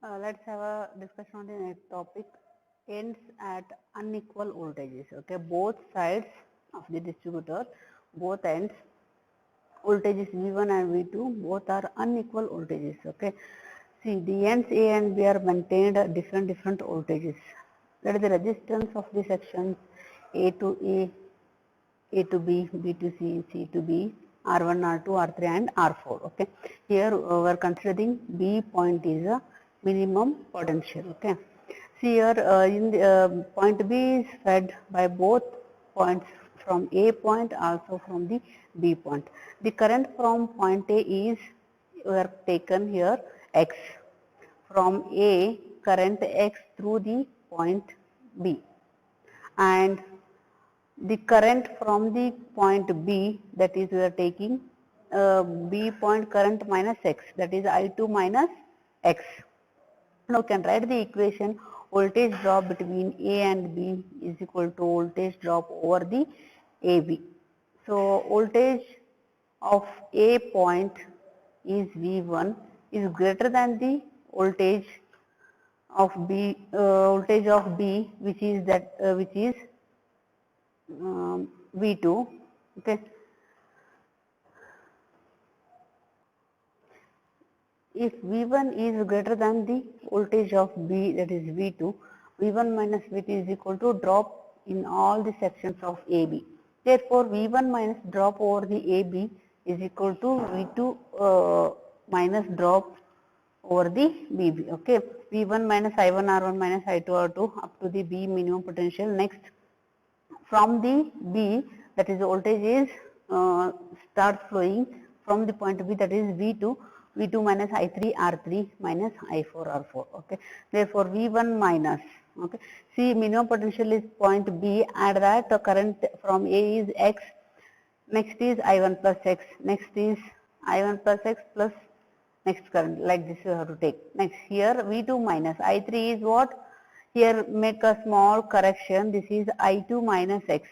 Let's have a discussion on the next topic. Ends at unequal voltages. Okay, both sides of the distributor, both ends, voltages V1 and V2, both are unequal voltages. Okay, see the ends A and B are maintained at different voltages. That is the resistance of the sections A to A to B, B to C, C to B, R1, R2, R3 and R4. Okay. Here we are considering B point is a minimum potential. Okay. See here in the point B is fed by both points from A point also from the B point. The current from point A is we are taken here X. From A current X through the point B and the current from the point B, that is we are taking B point current minus X, that is I2 minus X. Now we can write the equation voltage drop between A and B is equal to voltage drop over the AB. So voltage of A point is V1 is greater than the voltage of B, which is V2. Okay. If V1 is greater than the voltage of B, that is V2, V1 minus V2 is equal to drop in all the sections of AB. Therefore, V1 minus drop over the AB is equal to V2 minus drop over the BB. Okay. V1 minus I1 R1 minus I2 R2 up to the B minimum potential. Next, from the B, that is the voltage is start flowing from the point B, that is V2, V2 minus I3 R3 minus I4 R4. Okay. Therefore, V1 minus, okay, see minimum potential is point B, add that the current from A is X, next is I1 plus X, next is I1 plus X plus next current, like this you have to take. Next here V2 minus I3 is what? Here make a small correction, this is I2 minus X.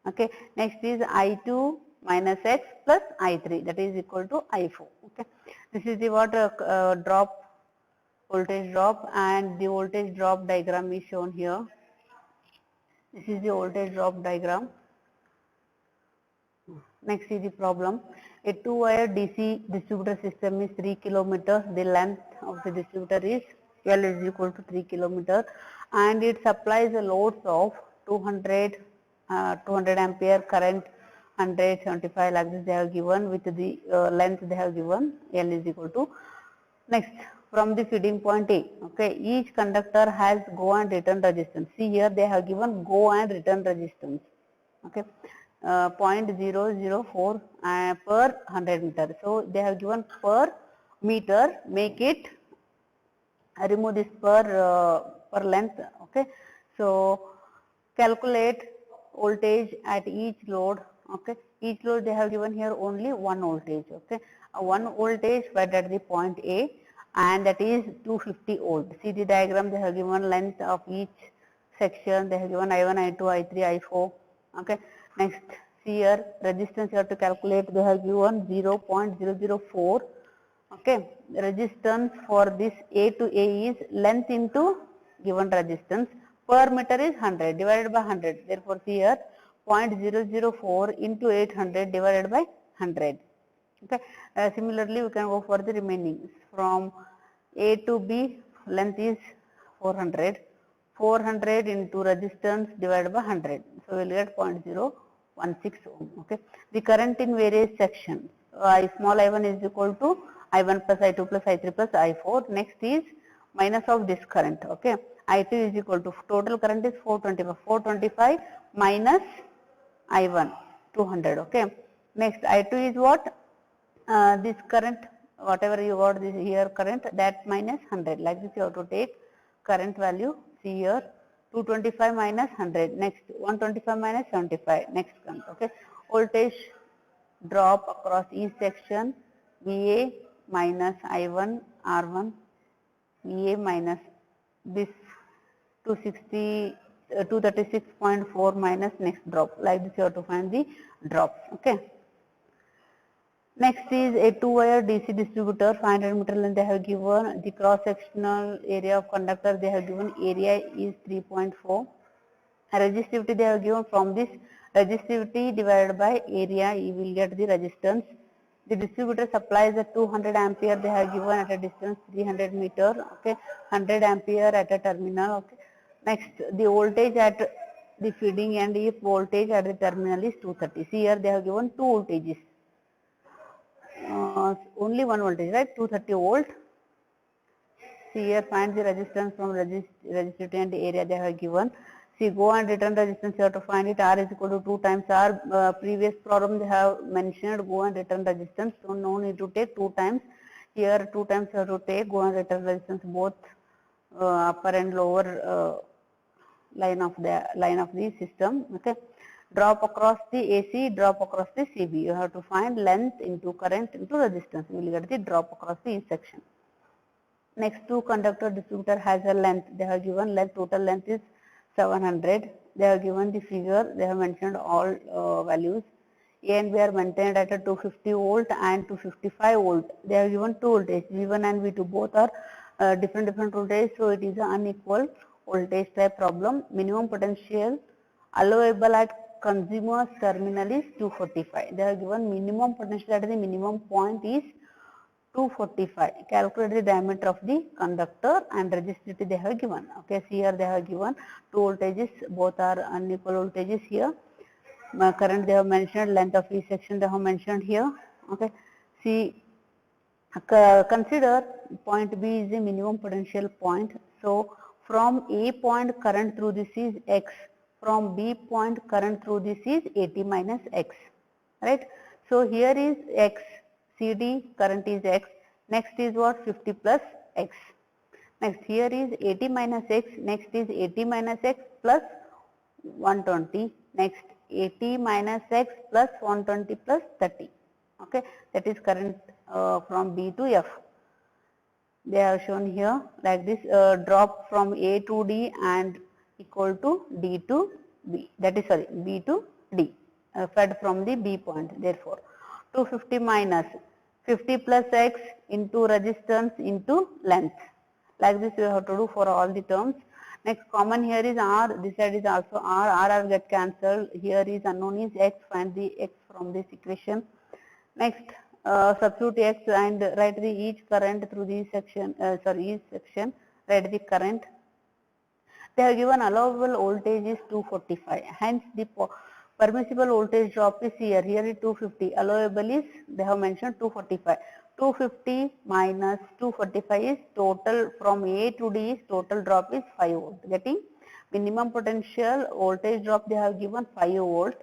Okay. Next is I2 minus X plus I3, that is equal to I4. Okay. This is the drop, voltage drop, and the voltage drop diagram is shown here. This is the voltage drop diagram. Next is the problem. A two-wire DC distributor system is 3 kilometers. The length of the distributor is L is equal to 3 kilometers, and it supplies a loads of 200 ampere current, 175 like this they have given, with the length they have given L is equal to. Next, from the feeding point A, okay, each conductor has go and return resistance. See here they have given go and return resistance. Okay. 0.004 per 100 meter. So they have given per meter, make it remove this per length. Okay. So calculate voltage at each load. Okay. Each load they have given here only one voltage. Okay. One voltage fed at the point A, and that is 250 volt. See the diagram, they have given length of each section, they have given I1, I2, I3, I4. Okay. Next, see here resistance you have to calculate, they have given 0.004. Okay. Resistance for this A to A is length into given resistance, per meter is 100 divided by 100. Therefore, see here 0.004 into 800 divided by 100. Okay. Similarly, we can go for the remaining. From A to B, length is 400. 400 into resistance divided by 100. So, we will get 0.016 ohm. Okay. The current in various sections. Small I1 is equal to I1 plus I2 plus I3 plus I4. Next is minus of this current. Okay. I2 is equal to total current is 425. 425 minus I1 200. Okay. Next I2 is what? This current, whatever you got this here current, that minus 100. Like this you have to take current value. See here 225 minus 100. Next 125 minus 75. Next current. Okay. Voltage drop across each section VA minus I1 R1, VA minus this 236.4 minus next drop. Like this you have to find the drops. Okay. Next is a two-wire DC distributor, 500 meter length. They have given the cross-sectional area of conductor. They have given area is 3.4. Resistivity they have given. From this resistivity divided by area, you will get the resistance. The distributor supplies a 200 ampere. They have given at a distance 300 meter. Okay, 100 ampere at a terminal. Okay. Next, the voltage at the feeding end, if voltage at the terminal is 230. See here they have given two voltages. Only one voltage, right? 230 volt. See here, find the resistance from resistivity and the area they have given. See, go and return resistance, you have to find it. R is equal to 2 times R. Previous problem they have mentioned go and return resistance. So no need to take 2 times. Here 2 times you have to take go and return resistance, both upper and lower line of the system. Okay. Drop across the AC, drop across the CB. You have to find length into current into resistance. You will get the drop across the each section. Next, two conductor distributor has a length. They have given length, total length is 700. They have given the figure. They have mentioned all values. A and B are maintained at a 250 volt and 255 volt. They have given two voltage. V1 and V2 both are different voltage. So it is an unequal voltage type problem. Minimum potential allowable at consumer's terminal is 245. They have given minimum potential at the minimum point is 245. Calculate the diameter of the conductor and resistivity they have given. Okay, see here they have given two voltages, both are unequal voltages here. Current they have mentioned, length of each section they have mentioned here. Okay, see, consider point B is the minimum potential point. So from A point current through this is X, from B point current through this is 80 minus X, right? So here is X, CD current is X, next is what, 50 plus X. Next here is 80 minus X, next is 80 minus X plus 120, next 80 minus X plus 120 plus 30. Okay, that is current from B to F. They are shown here like this, drop from A to D and equal to D to B, that is sorry B to D, fed from the B point. Therefore 250 minus 50 plus X into resistance into length. Like this you have to do for all the terms. Next, common here is R, this side is also R get cancelled. Here is unknown is X, find the X from this equation. Next, substitute X and write the each current through this section, each section, write the current. They have given allowable voltage is 245, hence the permissible voltage drop is here. Here is 250, allowable is, they have mentioned 245. 250 minus 245 is total from A to D is total drop is 5 volt. Getting minimum potential voltage drop they have given 5 volt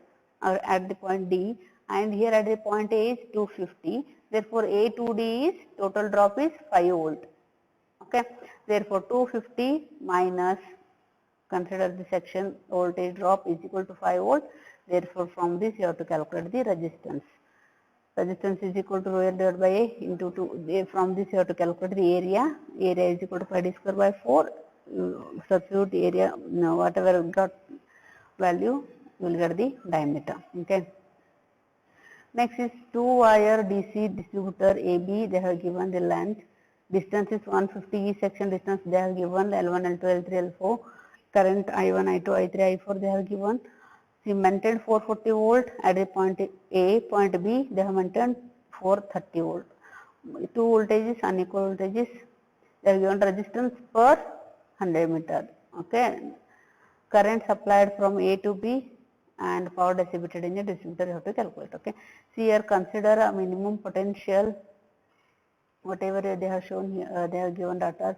at the point D, and here at the point A is 250. Therefore A to D is total drop is 5 volt. Okay. Therefore 250 minus, consider the section voltage drop is equal to 5 volt. Therefore from this you have to calculate the resistance. Resistance is equal to rho divided by A into 2. From this you have to calculate the area. Area is equal to pi d square by 4. Substitute area, whatever got value, you will get the diameter. Okay. Next is two wire DC distributor AB. They have given the length. Distance is 150. Each section distance they have given L1, L2, L3, L4. Current I1, I2, I3, I4 they have given. See, maintained 440 volt at the point A, point B they have maintained 430 volt. Two voltages, unequal voltages. They have given resistance per 100 meter. Okay. Current supplied from A to B and power distributed in a distributor you have to calculate. Okay. See here, consider a minimum potential. Whatever they have shown here, they have given data.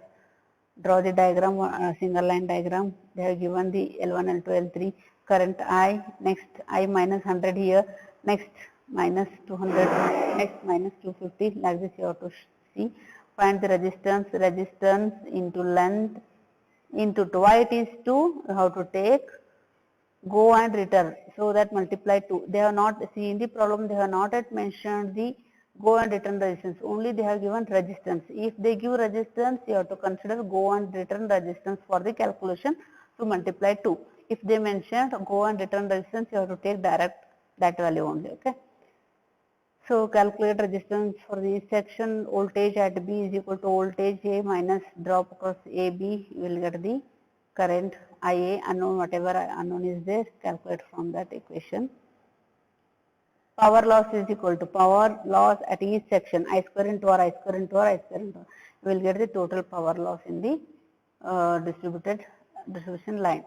Draw the diagram, single line diagram. They have given the L1, L2, L3, current I, next I minus 100 here, next minus 200, next minus 250, like this you have to see. Find the resistance, resistance into length, into 2, why it is 2, you have to take, go and return, so that multiply 2. They have not, see in the problem they have not yet mentioned the go and return resistance, only they have given resistance. If they give resistance, you have to consider go and return resistance for the calculation to multiply 2. If they mentioned go and return resistance, you have to take direct that value only. Okay. So calculate resistance for the section. Voltage at B is equal to voltage A minus drop across AB. You will get the current IA unknown, whatever unknown is there, calculate from that equation. Power loss is equal to power loss at each section, I square into R, I square into R, I square into R. You will get the total power loss in the distribution line.